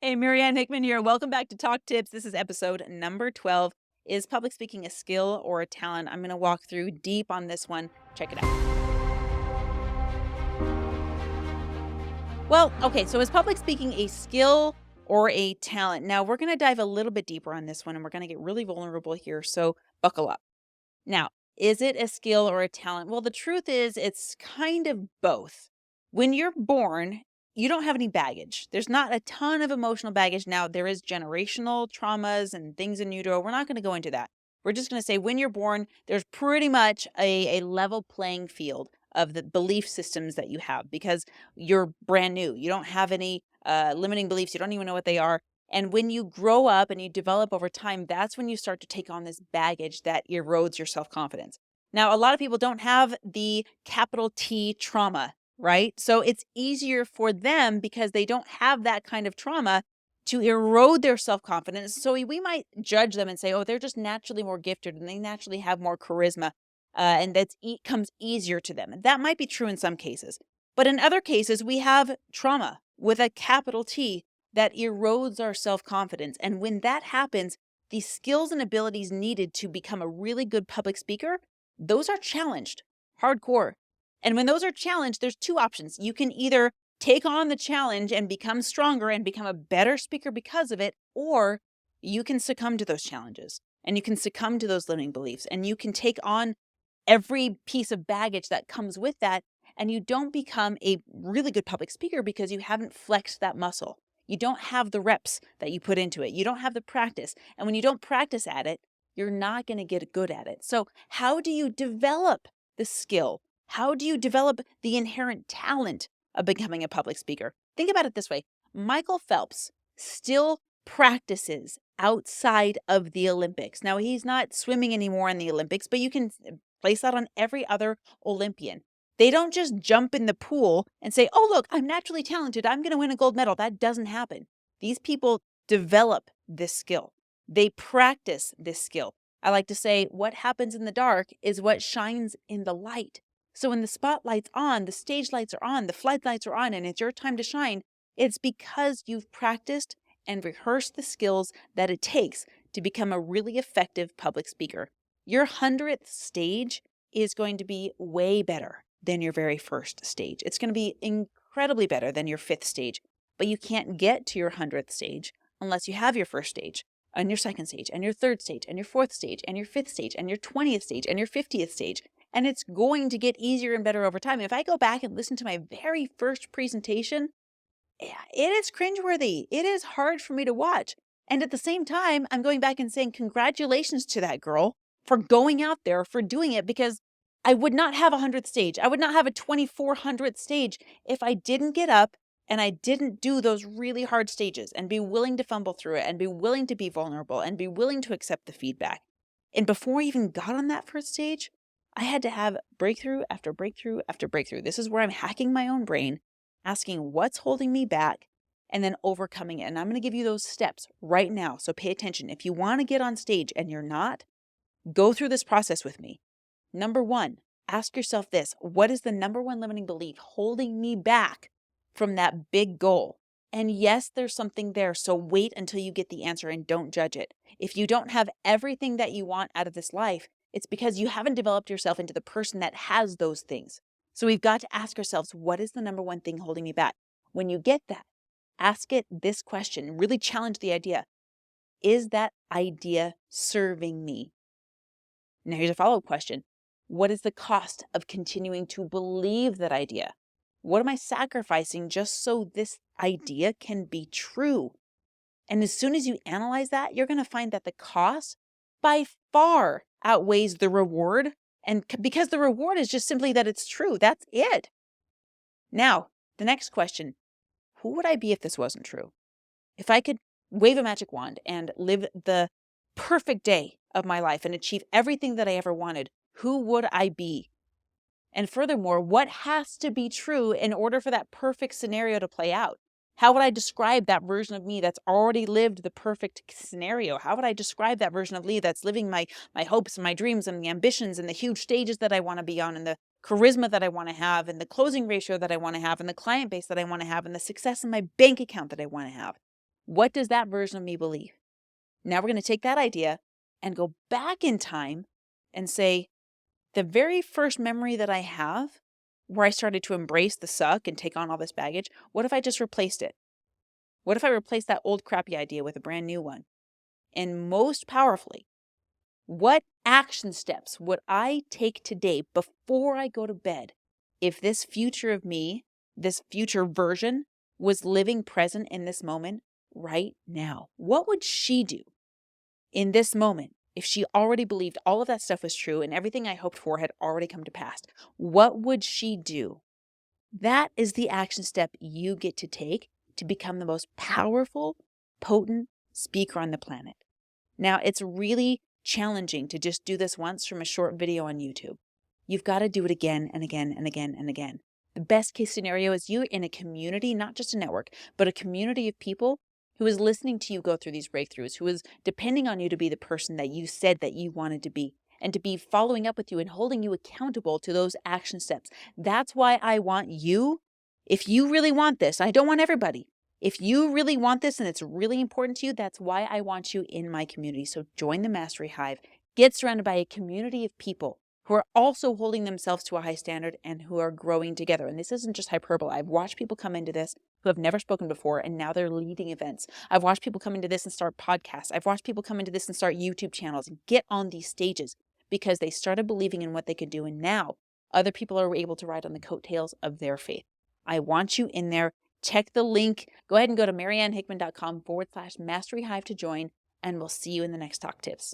Hey, Marianne Hickman here. Welcome back to Talk Tips. This is episode number 12. Is public speaking a skill or a talent? I'm going to walk through deep on this one. Check it out. Well, okay, so is public speaking a skill or a talent? Now, we're going to dive a little bit deeper on this one and we're going to get really vulnerable here. So, buckle up. Now, is it a skill or a talent? Well, the truth is, it's kind of both. When you're born, you don't have any baggage. There's not a ton of emotional baggage. Now, there is generational traumas and things in utero. We're not going to go into that. We're just going to say when you're born, there's pretty much a level playing field of the belief systems that you have because you're brand new. You don't have any limiting beliefs. You don't even know what they are. And when you grow up and you develop over time, that's when you start to take on this baggage that erodes your self-confidence. Now, a lot of people don't have the capital T trauma, right? So it's easier for them because they don't have that kind of trauma to erode their self-confidence. So we might judge them and say, oh, they're just naturally more gifted and they naturally have more charisma. And that comes easier to them. And that might be true in some cases. But in other cases, we have trauma with a capital T that erodes our self-confidence. And when that happens, the skills and abilities needed to become a really good public speaker, those are challenged, hardcore. And when those are challenged, there's two options. You can either take on the challenge and become stronger and become a better speaker because of it, or you can succumb to those challenges and you can succumb to those limiting beliefs and you can take on every piece of baggage that comes with that. And you don't become a really good public speaker because you haven't flexed that muscle. You don't have the reps that you put into it. You don't have the practice. And when you don't practice at it, you're not going to get good at it. So how do you develop the skill? How do you develop the inherent talent of becoming a public speaker? Think about it this way. Michael Phelps still practices outside of the Olympics. Now, he's not swimming anymore in the Olympics, but you can place that on every other Olympian. They don't just jump in the pool and say, oh, look, I'm naturally talented. I'm going to win a gold medal. That doesn't happen. These people develop this skill. They practice this skill. I like to say what happens in the dark is what shines in the light. So when the spotlight's on, the stage lights are on, the floodlights are on, and it's your time to shine, it's because you've practiced and rehearsed the skills that it takes to become a really effective public speaker. Your 100th stage is going to be way better than your very first stage. It's going to be incredibly better than your 5th stage, but you can't get to your 100th stage unless you have your first stage and your second stage and your third stage and your 4th stage and your 5th stage and your 20th stage and your 50th stage. And it's going to get easier and better over time. If I go back and listen to my very first presentation, it is cringeworthy. It is hard for me to watch. And at the same time, I'm going back and saying, congratulations to that girl for going out there, for doing it, because I would not have a 100th stage. I would not have a 2400th stage if I didn't get up and I didn't do those really hard stages and be willing to fumble through it and be willing to be vulnerable and be willing to accept the feedback. And before I even got on that first stage, I had to have breakthrough after breakthrough after breakthrough. This is where I'm hacking my own brain, asking what's holding me back, and then overcoming it. And I'm going to give you those steps right now. So pay attention. If you want to get on stage and you're not, go through this process with me. Number 1, ask yourself this. What is the number 1 limiting belief holding me back from that big goal? And yes, there's something there. So wait until you get the answer and don't judge it. If you don't have everything that you want out of this life, it's because you haven't developed yourself into the person that has those things. So we've got to ask ourselves, what is the number 1 thing holding me back? When you get that, ask it this question, really challenge the idea. Is that idea serving me? Now here's a follow-up question. What is the cost of continuing to believe that idea? What am I sacrificing just so this idea can be true? And as soon as you analyze that, you're going to find that the cost by far outweighs the reward. And because the reward is just simply that it's true. That's it. Now, the next question, who would I be if this wasn't true? If I could wave a magic wand and live the perfect day of my life and achieve everything that I ever wanted, who would I be? And furthermore, what has to be true in order for that perfect scenario to play out? How would I describe that version of me that's already lived the perfect scenario? How would I describe that version of me that's living my hopes and my dreams and the ambitions and the huge stages that I want to be on and the charisma that I want to have and the closing ratio that I want to have and the client base that I want to have and the success in my bank account that I want to have? What does that version of me believe? Now we're going to take that idea and go back in time and say, the very first memory that I have where I started to embrace the suck and take on all this baggage, what if I just replaced it? What if I replaced that old crappy idea with a brand new one? And most powerfully, what action steps would I take today before I go to bed if this future of me, this future version, was living present in this moment right now? What would she do in this moment if she already believed all of that stuff was true and everything I hoped for had already come to pass? What would she do? That is the action step you get to take to become the most powerful, potent speaker on the planet. Now, it's really challenging to just do this once from a short video on YouTube. You've got to do it again and again and again and again. The best case scenario is you're in a community, not just a network, but a community of people who is listening to you go through these breakthroughs, who is depending on you to be the person that you said that you wanted to be, and to be following up with you and holding you accountable to those action steps. That's why I want you, if you really want this, I don't want everybody. If you really want this and it's really important to you, that's why I want you in my community. So join the Mastery Hive. Get surrounded by a community of people who are also holding themselves to a high standard and who are growing together. And this isn't just hyperbole. I've watched people come into this who have never spoken before, and now they're leading events. I've watched people come into this and start podcasts. I've watched people come into this and start YouTube channels and get on these stages because they started believing in what they could do. And now other people are able to ride on the coattails of their faith. I want you in there. Check the link. Go ahead and go to mariannehickman.com/masteryhive to join, and we'll see you in the next Talk Tips.